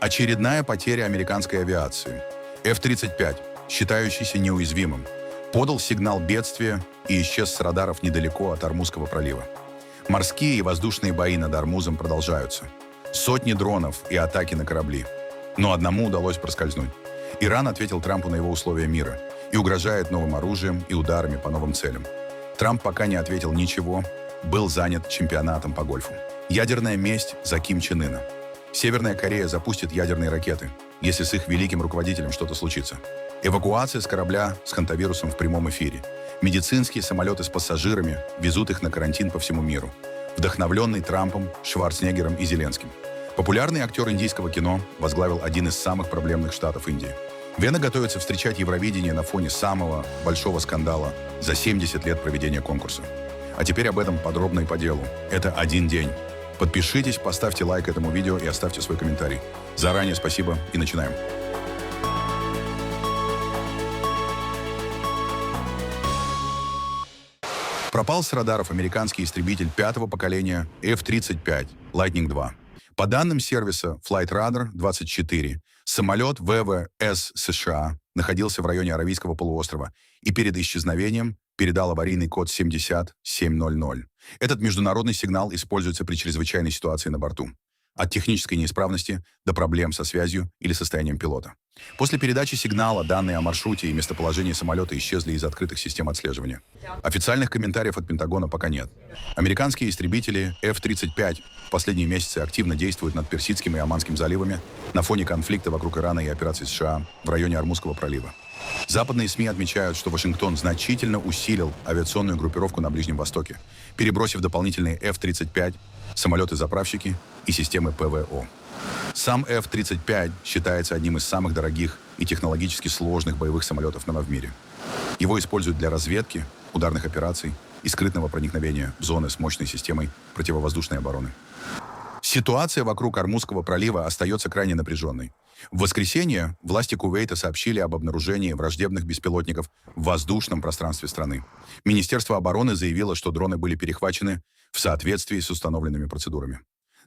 Очередная потеря американской авиации. F-35, считающийся неуязвимым, подал сигнал бедствия и исчез с радаров недалеко от Ормузского пролива. Морские и воздушные бои над Ормузом продолжаются. Сотни дронов и атаки на корабли. Но одному удалось проскользнуть. Иран ответил Трампу на его условия мира и угрожает новым оружием и ударами по новым целям. Трамп пока не ответил ничего, был занят чемпионатом по гольфу. Ядерная месть за Ким Чен Ына. Северная Корея запустит ядерные ракеты, если с их великим руководителем что-то случится. Эвакуация с корабля с хантавирусом в прямом эфире. Медицинские самолеты с пассажирами везут их на карантин по всему миру. Вдохновленный Трампом, Шварценеггером и Зеленским. Популярный актер индийского кино возглавил один из самых проблемных штатов Индии. Вена готовится встречать Евровидение на фоне самого большого скандала за 70 лет проведения конкурса. А теперь об этом подробно и по делу. Это один день. Подпишитесь, поставьте лайк этому видео и оставьте свой комментарий. Заранее спасибо и начинаем. Пропал с радаров американский истребитель пятого поколения F-35 Lightning II. По данным сервиса Flight Radar 24, самолет ВВС США находился в районе Аравийского полуострова и перед исчезновением передал аварийный код 70700. Этот международный сигнал используется при чрезвычайной ситуации на борту. От технической неисправности до проблем со связью или состоянием пилота. После передачи сигнала данные о маршруте и местоположении самолета исчезли из открытых систем отслеживания. Официальных комментариев от Пентагона пока нет. Американские истребители F-35 в последние месяцы активно действуют над Персидским и Оманским заливами на фоне конфликта вокруг Ирана и операций США в районе Ормузского пролива. Западные СМИ отмечают, что Вашингтон значительно усилил авиационную группировку на Ближнем Востоке, перебросив дополнительные F-35, самолеты-заправщики и системы ПВО. Сам F-35 считается одним из самых дорогих и технологически сложных боевых самолетов в мире. Его используют для разведки, ударных операций и скрытного проникновения в зоны с мощной системой противовоздушной обороны. Ситуация вокруг Ормузского пролива остается крайне напряженной. В воскресенье власти Кувейта сообщили об обнаружении враждебных беспилотников в воздушном пространстве страны. Министерство обороны заявило, что дроны были перехвачены в соответствии с установленными процедурами.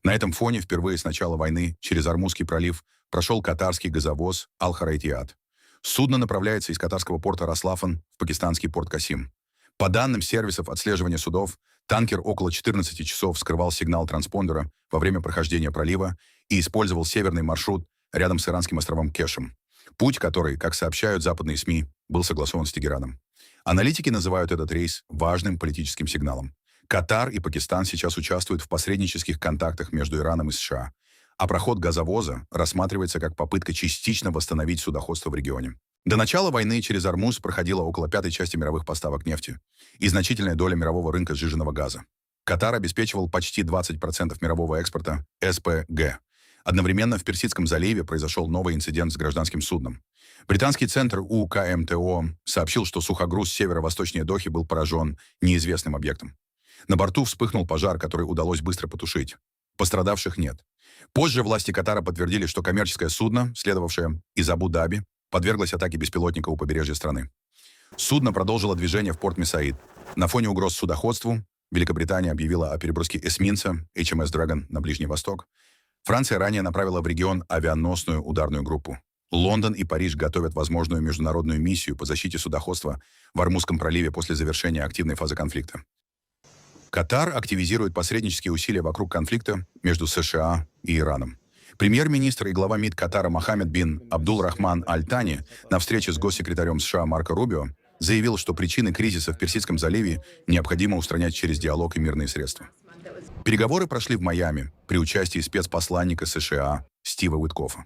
На этом фоне впервые с начала войны через Ормузский пролив прошел катарский газовоз Аль-Харейтиат. Судно направляется из катарского порта Раслафан в пакистанский порт Касим. По данным сервисов отслеживания судов, танкер около 14 часов скрывал сигнал транспондера во время прохождения пролива и использовал северный маршрут рядом с иранским островом Кешем. Путь, который, как сообщают западные СМИ, был согласован с Тегераном. Аналитики называют этот рейс важным политическим сигналом. Катар и Пакистан сейчас участвуют в посреднических контактах между Ираном и США, а проход газовоза рассматривается как попытка частично восстановить судоходство в регионе. До начала войны через Ормуз проходила около пятой части мировых поставок нефти и значительная доля мирового рынка сжиженного газа. Катар обеспечивал почти 20% мирового экспорта СПГ. Одновременно в Персидском заливе произошел новый инцидент с гражданским судном. Британский центр УКМТО сообщил, что сухогруз северо-восточнее Дохи был поражен неизвестным объектом. На борту вспыхнул пожар, который удалось быстро потушить. Пострадавших нет. Позже власти Катара подтвердили, что коммерческое судно, следовавшее из Абу-Даби, подверглось атаке беспилотника у побережья страны. Судно продолжило движение в порт Месаид. На фоне угроз судоходству Великобритания объявила о переброске эсминца HMS Dragon на Ближний Восток. Франция ранее направила в регион авианосную ударную группу. Лондон и Париж готовят возможную международную миссию по защите судоходства в Ормузском проливе после завершения активной фазы конфликта. Катар активизирует посреднические усилия вокруг конфликта между США и Ираном. Премьер-министр и глава МИД Катара Мохаммед бин Абдул-Рахман Аль-Тани на встрече с госсекретарем США Марко Рубио заявил, что причины кризиса в Персидском заливе необходимо устранять через диалог и мирные средства. Переговоры прошли в Майами при участии спецпосланника США Стива Уиткофа.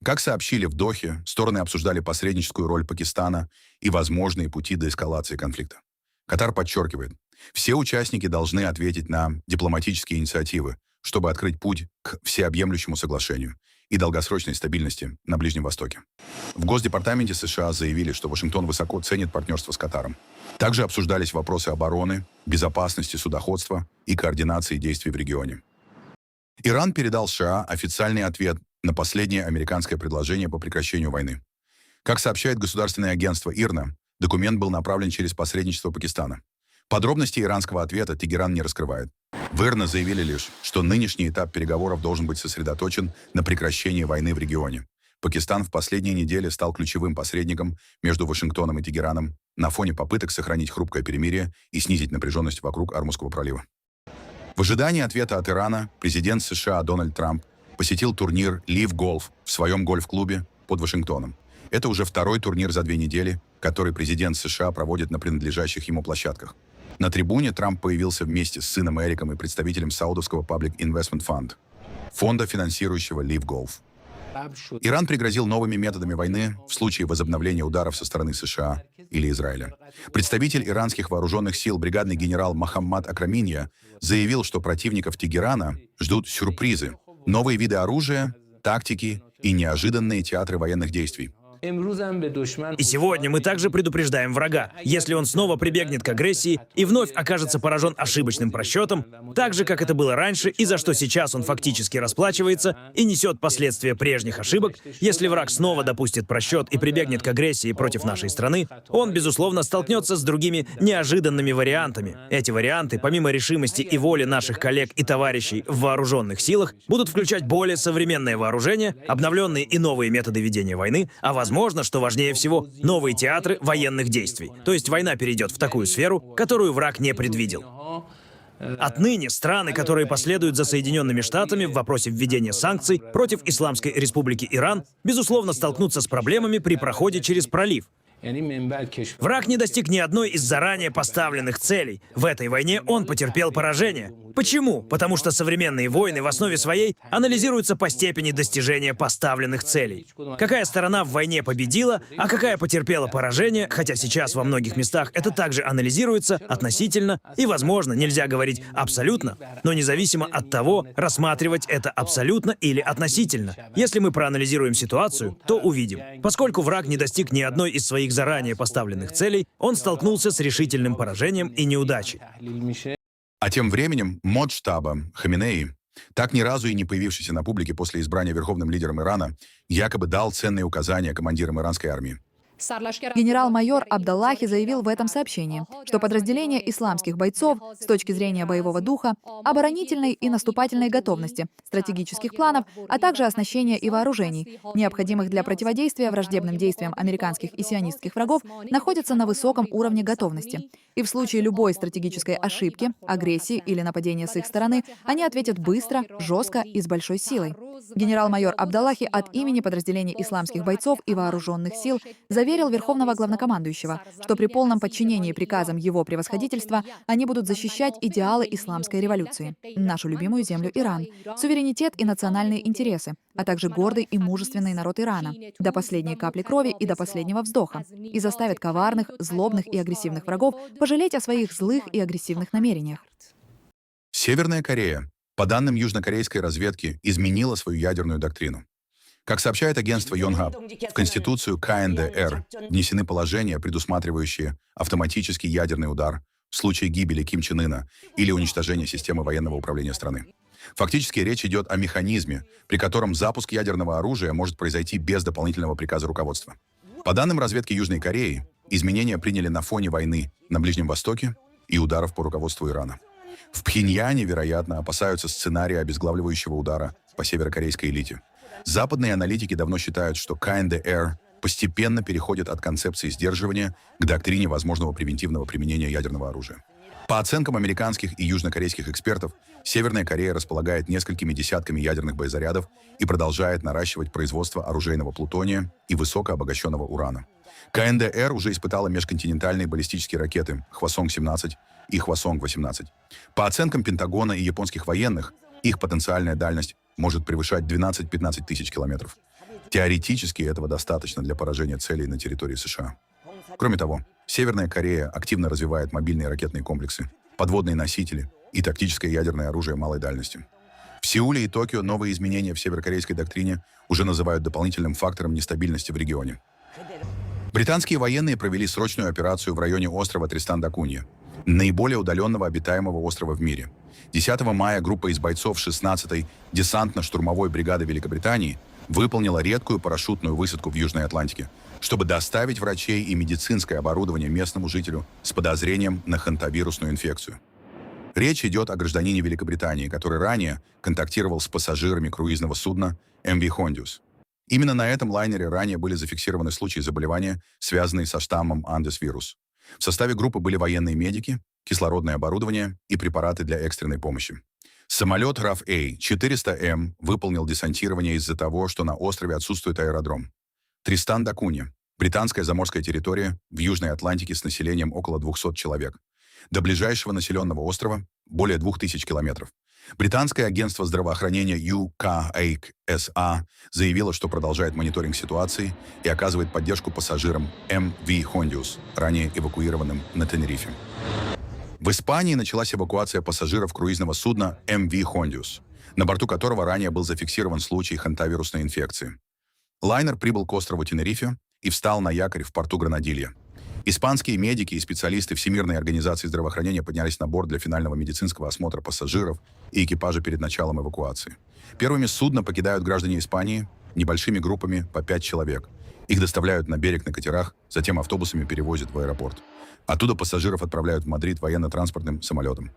Как сообщили в Дохе, стороны обсуждали посредническую роль Пакистана и возможные пути деэскалации конфликта. Катар подчеркивает, все участники должны ответить на дипломатические инициативы, чтобы открыть путь к всеобъемлющему соглашению и долгосрочной стабильности на Ближнем Востоке. В Госдепартаменте США заявили, что Вашингтон высоко ценит партнерство с Катаром. Также обсуждались вопросы обороны, безопасности судоходства и координации действий в регионе. Иран передал США официальный ответ на последнее американское предложение по прекращению войны. Как сообщает государственное агентство ИРНА, документ был направлен через посредничество Пакистана. Подробности иранского ответа Тегеран не раскрывает. В ИРНА заявили лишь, что нынешний этап переговоров должен быть сосредоточен на прекращении войны в регионе. Пакистан в последние недели стал ключевым посредником между Вашингтоном и Тегераном на фоне попыток сохранить хрупкое перемирие и снизить напряженность вокруг Ормузского пролива. В ожидании ответа от Ирана президент США Дональд Трамп посетил турнир Live Golf в своем гольф-клубе под Вашингтоном. Это уже второй турнир за 2 недели, который президент США проводит на принадлежащих ему площадках. На трибуне Трамп появился вместе с сыном Эриком и представителем саудовского Public Investment Fund, фонда, финансирующего Live Golf. Иран пригрозил новыми методами войны в случае возобновления ударов со стороны США или Израиля. Представитель иранских вооруженных сил, бригадный генерал Мохаммад Акраминья, заявил, что противников Тегерана ждут сюрпризы, новые виды оружия, тактики и неожиданные театры военных действий. И сегодня мы также предупреждаем врага, если он снова прибегнет к агрессии и вновь окажется поражен ошибочным просчетом, так же, как это было раньше, и за что сейчас он фактически расплачивается и несет последствия прежних ошибок, если враг снова допустит просчет и прибегнет к агрессии против нашей страны, он, безусловно, столкнется с другими неожиданными вариантами. Эти варианты, помимо решимости и воли наших коллег и товарищей в вооруженных силах, будут включать более современное вооружение, обновленные и новые методы ведения войны, а возможно, что важнее всего, новые театры военных действий. То есть война перейдет в такую сферу, которую враг не предвидел. Отныне страны, которые последуют за Соединенными Штатами в вопросе введения санкций против Исламской Республики Иран, безусловно, столкнутся с проблемами при проходе через пролив. Враг не достиг ни одной из заранее поставленных целей. В этой войне он потерпел поражение. Почему? Потому что современные войны в основе своей анализируются по степени достижения поставленных целей. Какая сторона в войне победила, а какая потерпела поражение, хотя сейчас во многих местах это также анализируется относительно, и, возможно, нельзя говорить абсолютно, но независимо от того, рассматривать это абсолютно или относительно. Если мы проанализируем ситуацию, то увидим. Поскольку враг не достиг ни одной из своих заранее поставленных целей, он столкнулся с решительным поражением и неудачей. А тем временем мод штаба Хаминеи, так ни разу и не появившийся на публике после избрания верховным лидером Ирана, якобы дал ценные указания командирам иранской армии. Генерал-майор Абдаллахи заявил в этом сообщении, что подразделения исламских бойцов с точки зрения боевого духа, оборонительной и наступательной готовности, стратегических планов, а также оснащения и вооружений, необходимых для противодействия враждебным действиям американских и сионистских врагов, находятся на высоком уровне готовности. И в случае любой стратегической ошибки, агрессии или нападения с их стороны, они ответят быстро, жестко и с большой силой. Генерал-майор Абдаллахи от имени подразделений исламских бойцов и вооруженных сил заверил верховного главнокомандующего, что при полном подчинении приказам его превосходительства они будут защищать идеалы исламской революции, нашу любимую землю Иран, суверенитет и национальные интересы, а также гордый и мужественный народ Ирана, до последней капли крови и до последнего вздоха, и заставят коварных, злобных и агрессивных врагов пожалеть о своих злых и агрессивных намерениях. Северная Корея, по данным южнокорейской разведки, изменила свою ядерную доктрину. Как сообщает агентство Йонгап, в Конституцию КНДР внесены положения, предусматривающие автоматический ядерный удар в случае гибели Ким Чен Ына или уничтожения системы военного управления страны. Фактически речь идет о механизме, при котором запуск ядерного оружия может произойти без дополнительного приказа руководства. По данным разведки Южной Кореи, изменения приняли на фоне войны на Ближнем Востоке и ударов по руководству Ирана. В Пхеньяне, вероятно, опасаются сценария обезглавливающего удара по северокорейской элите. Западные аналитики давно считают, что КНДР постепенно переходит от концепции сдерживания к доктрине возможного превентивного применения ядерного оружия. По оценкам американских и южнокорейских экспертов, Северная Корея располагает несколькими десятками ядерных боезарядов и продолжает наращивать производство оружейного плутония и высокообогащенного урана. КНДР уже испытала межконтинентальные баллистические ракеты Хвасонг-17 и Хвасонг-18. По оценкам Пентагона и японских военных, их потенциальная дальность может превышать 12-15 тысяч километров. Теоретически этого достаточно для поражения целей на территории США. Кроме того, Северная Корея активно развивает мобильные ракетные комплексы, подводные носители и тактическое ядерное оружие малой дальности. В Сеуле и Токио новые изменения в северокорейской доктрине уже называют дополнительным фактором нестабильности в регионе. Британские военные провели срочную операцию в районе острова Тристан-да-Кунья, наиболее удаленного обитаемого острова в мире. 10 мая группа из бойцов 16-й десантно-штурмовой бригады Великобритании выполнила редкую парашютную высадку в Южной Атлантике, чтобы доставить врачей и медицинское оборудование местному жителю с подозрением на хантавирусную инфекцию. Речь идет о гражданине Великобритании, который ранее контактировал с пассажирами круизного судна MV Hondius. Именно на этом лайнере ранее были зафиксированы случаи заболевания, связанные со штаммом Андес вирус. В составе группы были военные медики, кислородное оборудование и препараты для экстренной помощи. Самолет RAF A400M выполнил десантирование из-за того, что на острове отсутствует аэродром. Тристан да Кунья – британская заморская территория в Южной Атлантике с населением около 200 человек. До ближайшего населенного острова – более 2000 километров. Британское агентство здравоохранения UKHSA заявило, что продолжает мониторинг ситуации и оказывает поддержку пассажирам MV Hondius, ранее эвакуированным на Тенерифе. В Испании началась эвакуация пассажиров круизного судна MV Hondius, на борту которого ранее был зафиксирован случай хантавирусной инфекции. Лайнер прибыл к острову Тенерифе и встал на якорь в порту Гранадилья. Испанские медики и специалисты Всемирной организации здравоохранения поднялись на борт для финального медицинского осмотра пассажиров и экипажа перед началом эвакуации. Первыми судно покидают граждане Испании небольшими группами по 5 человек. Их доставляют на берег на катерах, затем автобусами перевозят в аэропорт. Оттуда пассажиров отправляют в Мадрид военно-транспортным самолетом.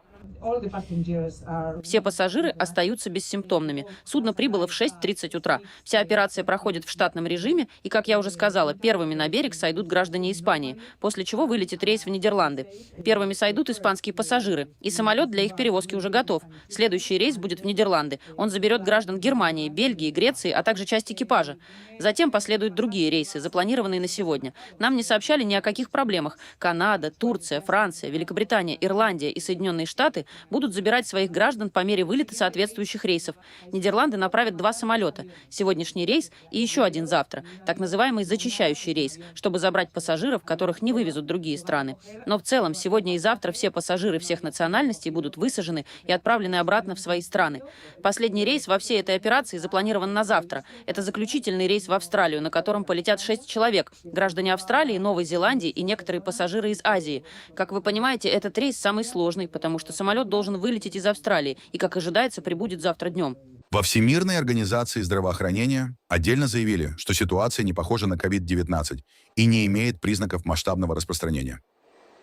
Все пассажиры остаются бессимптомными. Судно прибыло в 6:30 утра. Вся операция проходит в штатном режиме, и, как я уже сказала, первыми на берег сойдут граждане Испании, после чего вылетит рейс в Нидерланды. Первыми сойдут испанские пассажиры, и самолет для их перевозки уже готов. Следующий рейс будет в Нидерланды. Он заберет граждан Германии, Бельгии, Греции, а также часть экипажа. Затем последуют другие рейсы, запланированные на сегодня. Нам не сообщали ни о каких проблемах. Канада, Турция, Франция, Великобритания, Ирландия и Соединенные Штаты будут забирать своих граждан по мере вылета соответствующих рейсов. Нидерланды направят 2 самолета. Сегодняшний рейс и еще один завтра, так называемый зачищающий рейс, чтобы забрать пассажиров, которых не вывезут другие страны. Но в целом сегодня и завтра все пассажиры всех национальностей будут высажены и отправлены обратно в свои страны. Последний рейс во всей этой операции запланирован на завтра. Это заключительный рейс в Австралию, на котором полетят 6 человек, граждане Австралии, Новой Зеландии и некоторые пассажиры из Азии. Как вы понимаете, этот рейс самый сложный, потому что самолет должен вылететь из Австралии и, как ожидается, прибудет завтра днем. Во Всемирной организации здравоохранения отдельно заявили, что ситуация не похожа на COVID-19 и не имеет признаков масштабного распространения.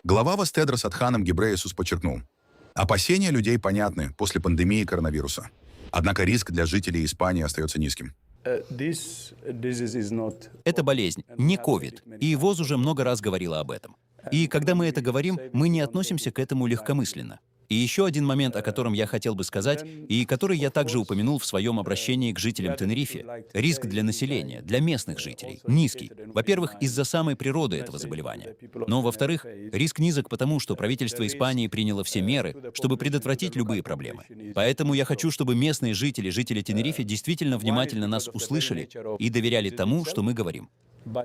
Глава ВОЗ Тедрос Адханом Гебрейесус подчеркнул, опасения людей понятны после пандемии коронавируса. Однако риск для жителей Испании остается низким. Это болезнь, не ковид, и ВОЗ уже много раз говорила об этом. И когда мы это говорим, мы не относимся к этому легкомысленно. И еще один момент, о котором я хотел бы сказать, и который я также упомянул в своем обращении к жителям Тенерифе. Риск для населения, для местных жителей, низкий. Во-первых, из-за самой природы этого заболевания. Но, во-вторых, риск низок потому, что правительство Испании приняло все меры, чтобы предотвратить любые проблемы. Поэтому я хочу, чтобы местные жители Тенерифе действительно внимательно нас услышали и доверяли тому, что мы говорим.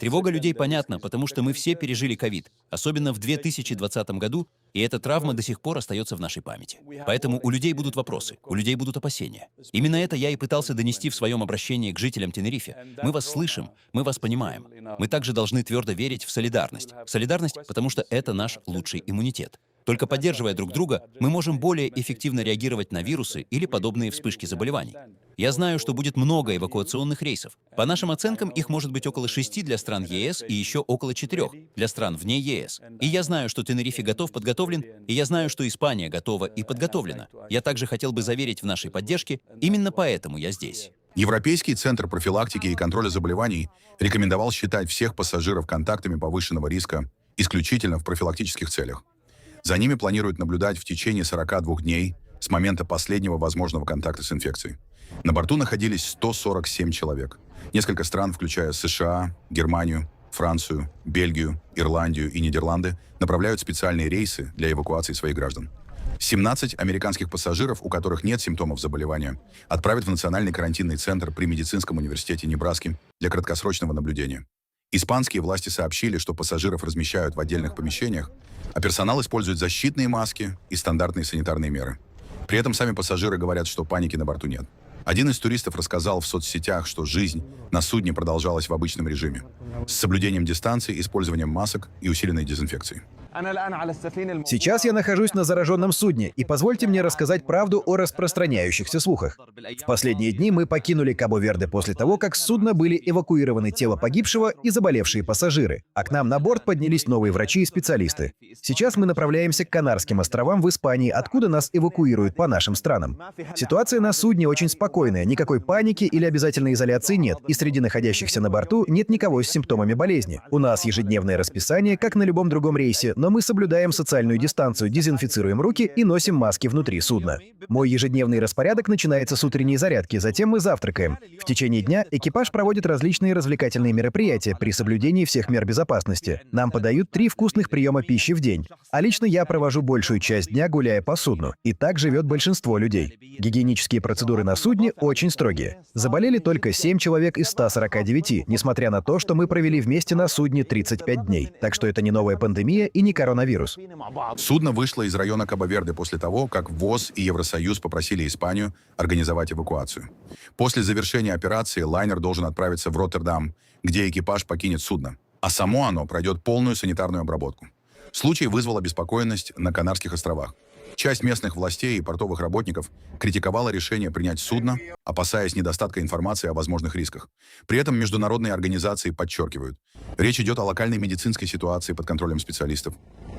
Тревога людей понятна, потому что мы все пережили ковид, особенно в 2020 году, и эта травма до сих пор остается в нашей памяти. Поэтому у людей будут вопросы, у людей будут опасения. Именно это я и пытался донести в своем обращении к жителям Тенерифе. Мы вас слышим, мы вас понимаем. Мы также должны твердо верить в солидарность. Солидарность, потому что это наш лучший иммунитет. Только поддерживая друг друга, мы можем более эффективно реагировать на вирусы или подобные вспышки заболеваний. Я знаю, что будет много эвакуационных рейсов. По нашим оценкам, их может быть около 6 для стран ЕС и еще около 4 для стран вне ЕС. И я знаю, что Тенерифе подготовлен, и я знаю, что Испания готова и подготовлена. Я также хотел бы заверить в нашей поддержке, именно поэтому я здесь. Европейский центр профилактики и контроля заболеваний рекомендовал считать всех пассажиров контактами повышенного риска исключительно в профилактических целях. За ними планируют наблюдать в течение 42 дней с момента последнего возможного контакта с инфекцией. На борту находились 147 человек. Несколько стран, включая США, Германию, Францию, Бельгию, Ирландию и Нидерланды, направляют специальные рейсы для эвакуации своих граждан. 17 американских пассажиров, у которых нет симптомов заболевания, отправят в Национальный карантинный центр при Медицинском университете Небраски для краткосрочного наблюдения. Испанские власти сообщили, что пассажиров размещают в отдельных помещениях, а персонал использует защитные маски и стандартные санитарные меры. При этом сами пассажиры говорят, что паники на борту нет. Один из туристов рассказал в соцсетях, что жизнь на судне продолжалась в обычном режиме, с соблюдением дистанции, использованием масок и усиленной дезинфекцией. Сейчас я нахожусь на зараженном судне, и позвольте мне рассказать правду о распространяющихся слухах. В последние дни мы покинули Кабо-Верде после того, как с судна были эвакуированы тело погибшего и заболевшие пассажиры, а к нам на борт поднялись новые врачи и специалисты. Сейчас мы направляемся к Канарским островам в Испании, откуда нас эвакуируют по нашим странам. Ситуация на судне очень спокойная, никакой паники или обязательной изоляции нет, и среди находящихся на борту нет никого с симптомами болезни. У нас ежедневное расписание, как на любом другом рейсе, но мы соблюдаем социальную дистанцию, дезинфицируем руки и носим маски внутри судна. Мой ежедневный распорядок начинается с утренней зарядки, затем мы завтракаем. В течение дня экипаж проводит различные развлекательные мероприятия при соблюдении всех мер безопасности. Нам подают 3 вкусных приема пищи в день. А лично я провожу большую часть дня, гуляя по судну. И так живет большинство людей. Гигиенические процедуры на судне очень строгие. Заболели только 7 человек из 149, несмотря на то, что мы провели вместе на судне 35 дней. Так что это не новая пандемия и не коронавирус. Судно вышло из района Кабо-Верде после того, как ВОЗ и Евросоюз попросили Испанию организовать эвакуацию. После завершения операции лайнер должен отправиться в Роттердам, где экипаж покинет судно, а само оно пройдет полную санитарную обработку. Случай вызвал обеспокоенность на Канарских островах. Часть местных властей и портовых работников критиковала решение принять судно, опасаясь недостатка информации о возможных рисках. При этом международные организации подчеркивают, речь идет о локальной медицинской ситуации под контролем специалистов,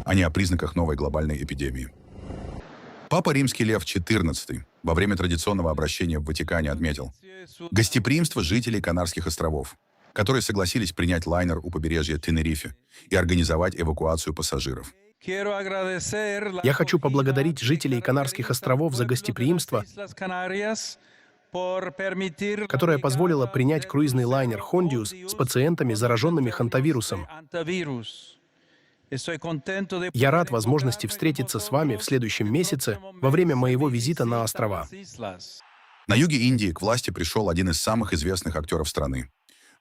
а не о признаках новой глобальной эпидемии. Папа Римский Лев XIV во время традиционного обращения в Ватикане отметил гостеприимство жителей Канарских островов, которые согласились принять лайнер у побережья Тенерифе и организовать эвакуацию пассажиров. Я хочу поблагодарить жителей Канарских островов за гостеприимство, которое позволило принять круизный лайнер «Хондиус» с пациентами, зараженными хантавирусом. Я рад возможности встретиться с вами в следующем месяце во время моего визита на острова. На юге Индии к власти пришел один из самых известных актеров страны.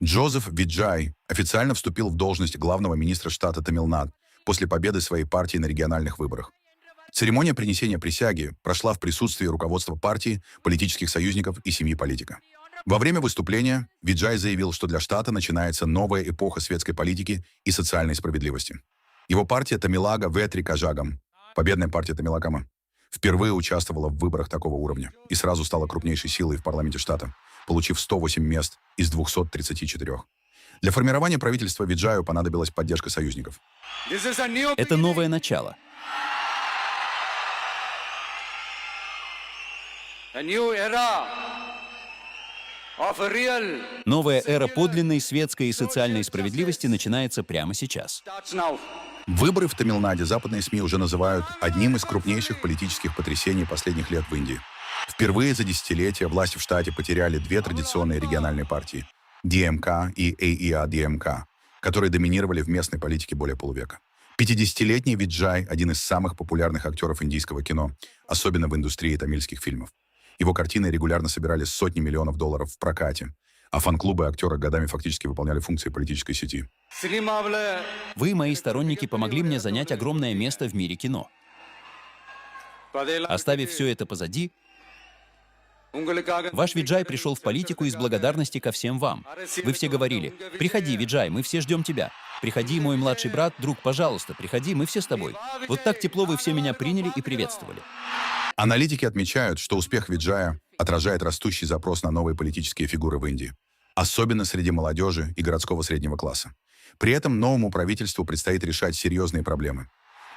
Джозеф Виджай официально вступил в должность главного министра штата Тамилнад после победы своей партии на региональных выборах. Церемония принесения присяги прошла в присутствии руководства партии, политических союзников и семьи политика. Во время выступления Виджай заявил, что для штата начинается новая эпоха светской политики и социальной справедливости. Его партия Тамилага Ветри Кажагам, победная партия Тамилакама, впервые участвовала в выборах такого уровня и сразу стала крупнейшей силой в парламенте штата, получив 108 мест из 234. Для формирования правительства Виджаю понадобилась поддержка союзников. Это новое начало. Новая эра подлинной светской и социальной справедливости начинается прямо сейчас. Выборы в Тамилнаде западные СМИ уже называют одним из крупнейших политических потрясений последних лет в Индии. Впервые за десятилетия власть в штате потеряли 2 традиционные региональные партии – ДМК и АИА-ДМК, которые доминировали в местной политике более полувека. 50-летний Виджай – один из самых популярных актеров индийского кино, особенно в индустрии тамильских фильмов. Его картины регулярно собирали сотни миллионов долларов в прокате, а фан-клубы актера годами фактически выполняли функции политической сети. Вы, мои сторонники, помогли мне занять огромное место в мире кино. Оставив все это позади, ваш Виджай пришел в политику из благодарности ко всем вам. Вы все говорили: «Приходи, Виджай, мы все ждем тебя. Приходи, мой младший брат, друг, пожалуйста, приходи, мы все с тобой». Вот так тепло вы все меня приняли и приветствовали. Аналитики отмечают, что успех Виджая отражает растущий запрос на новые политические фигуры в Индии, особенно среди молодежи и городского среднего класса. При этом новому правительству предстоит решать серьезные проблемы.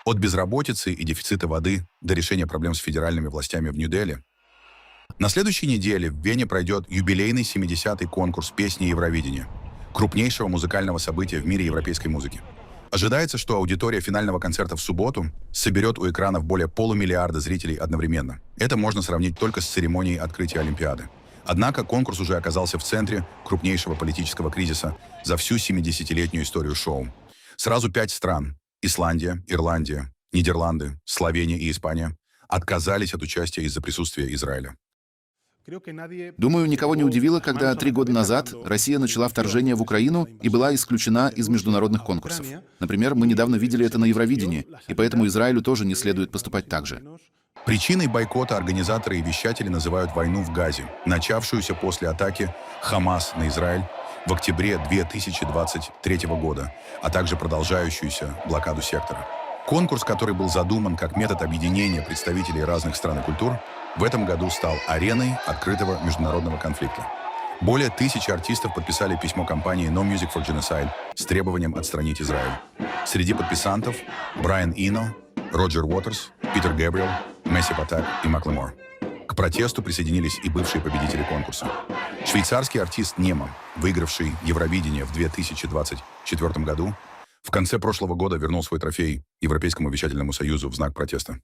От безработицы и дефицита воды до решения проблем с федеральными властями в Нью-Дели. На следующей неделе в Вене пройдет юбилейный 70-й конкурс песни Евровидения, крупнейшего музыкального события в мире европейской музыки. Ожидается, что аудитория финального концерта в субботу соберет у экранов более полумиллиарда зрителей одновременно. Это можно сравнить только с церемонией открытия Олимпиады. Однако конкурс уже оказался в центре крупнейшего политического кризиса за всю 70-летнюю историю шоу. Сразу 5 стран – Исландия, Ирландия, Нидерланды, Словения и Испания – отказались от участия из-за присутствия Израиля. Думаю, никого не удивило, когда 3 года назад Россия начала вторжение в Украину и была исключена из международных конкурсов. Например, мы недавно видели это на Евровидении, и поэтому Израилю тоже не следует поступать так же. Причиной бойкота организаторы и вещатели называют войну в Газе, начавшуюся после атаки Хамас на Израиль в октябре 2023 года, а также продолжающуюся блокаду сектора. Конкурс, который был задуман как метод объединения представителей разных стран и культур, в этом году стал ареной открытого международного конфликта. Более 1000 артистов подписали письмо компании No Music for Genocide с требованием отстранить Израиль. Среди подписантов Брайан Ино, Роджер Уотерс, Питер Гэбриэл, Massive Attack и Маклемор. К протесту присоединились и бывшие победители конкурса. Швейцарский артист Немо, выигравший Евровидение в 2024 году, в конце прошлого года вернул свой трофей Европейскому вещательному союзу в знак протеста.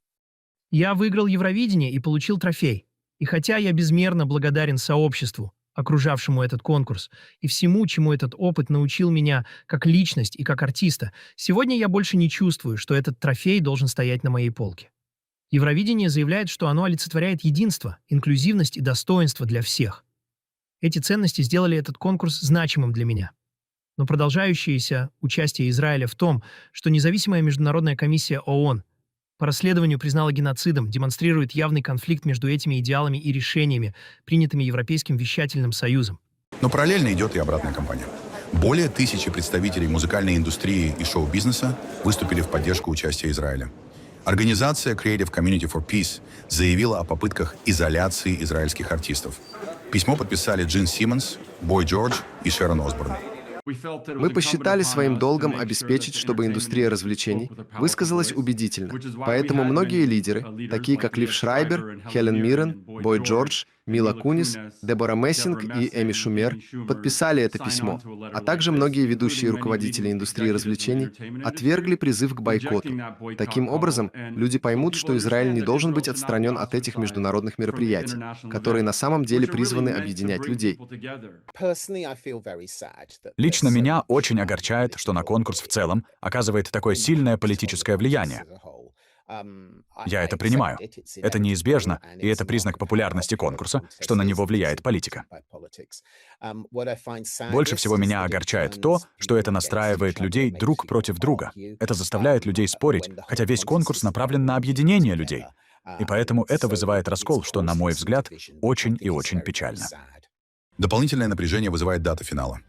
Я выиграл Евровидение и получил трофей. И хотя я безмерно благодарен сообществу, окружавшему этот конкурс, и всему, чему этот опыт научил меня как личность и как артиста, сегодня я больше не чувствую, что этот трофей должен стоять на моей полке. Евровидение заявляет, что оно олицетворяет единство, инклюзивность и достоинство для всех. Эти ценности сделали этот конкурс значимым для меня. Но продолжающееся участие Израиля в том, что независимая международная комиссия ООН по расследованию признала геноцидом, демонстрирует явный конфликт между этими идеалами и решениями, принятыми Европейским вещательным союзом. Но параллельно идет и обратная кампания. Более 1000 представителей музыкальной индустрии и шоу-бизнеса выступили в поддержку участия Израиля. Организация Creative Community for Peace заявила о попытках изоляции израильских артистов. Письмо подписали Джин Симмонс, Бой Джордж и Шерон Осборн. Мы посчитали своим долгом обеспечить, чтобы индустрия развлечений высказалась убедительно. Поэтому многие лидеры, такие как Лив Шрайбер, Хелен Миррен, Бой Джордж, Мила Кунис, Дебора Мессинг и Эми Шумер, подписали это письмо, а также многие ведущие руководители индустрии развлечений отвергли призыв к бойкоту. Таким образом, люди поймут, что Израиль не должен быть отстранен от этих международных мероприятий, которые на самом деле призваны объединять людей. Лично меня очень огорчает, что на конкурс в целом оказывает такое сильное политическое влияние. Я это принимаю. Это неизбежно, и это признак популярности конкурса, что на него влияет политика. Больше всего меня огорчает то, что это настраивает людей друг против друга. Это заставляет людей спорить, хотя весь конкурс направлен на объединение людей. И поэтому это вызывает раскол, что, на мой взгляд, очень и очень печально. Дополнительное напряжение вызывает дата финала.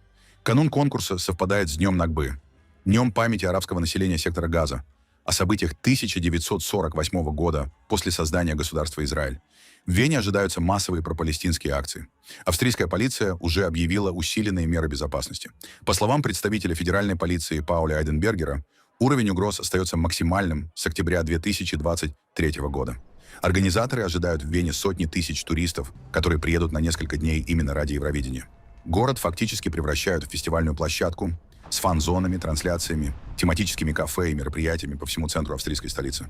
Канун конкурса совпадает с Днем Накбы, Днем памяти арабского населения сектора Газа, о событиях 1948 года после создания государства Израиль. В Вене ожидаются массовые пропалестинские акции. Австрийская полиция уже объявила усиленные меры безопасности. По словам представителя федеральной полиции Пауля Айденбергера, уровень угроз остается максимальным с октября 2023 года. Организаторы ожидают в Вене сотни тысяч туристов, которые приедут на несколько дней именно ради Евровидения. Город фактически превращают в фестивальную площадку с фан-зонами, трансляциями, тематическими кафе и мероприятиями по всему центру австрийской столицы.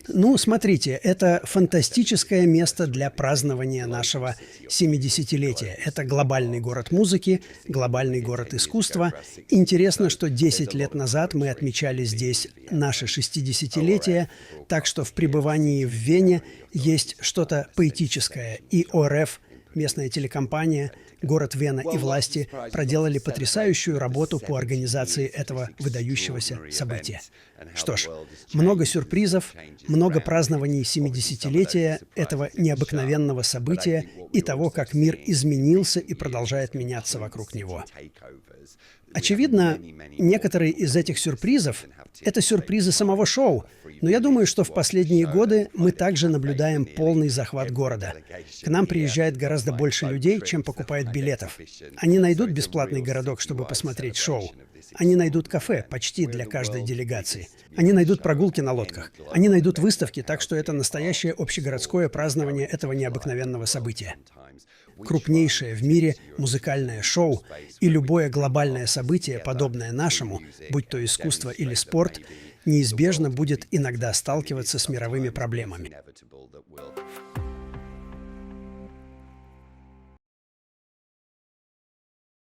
Ну, смотрите, это фантастическое место для празднования нашего 70-летия. Это глобальный город музыки, глобальный город искусства. Интересно, что 10 лет назад мы отмечали здесь наше 60-летие, так что в пребывании в Вене есть что-то поэтическое. И ОРФ, местная телекомпания, город Вена и власти проделали потрясающую работу по организации этого выдающегося события. Что ж, много сюрпризов, много празднований 70-летия этого необыкновенного события и того, как мир изменился и продолжает меняться вокруг него. Очевидно, некоторые из этих сюрпризов — это сюрпризы самого шоу, но я думаю, что в последние годы мы также наблюдаем полный захват города. К нам приезжает гораздо больше людей, чем покупает билетов. Они найдут бесплатный городок, чтобы посмотреть шоу. Они найдут кафе почти для каждой делегации. Они найдут прогулки на лодках. Они найдут выставки, так что это настоящее общегородское празднование этого необыкновенного события. Крупнейшее в мире музыкальное шоу и любое глобальное событие, подобное нашему, будь то искусство или спорт, неизбежно будет иногда сталкиваться с мировыми проблемами.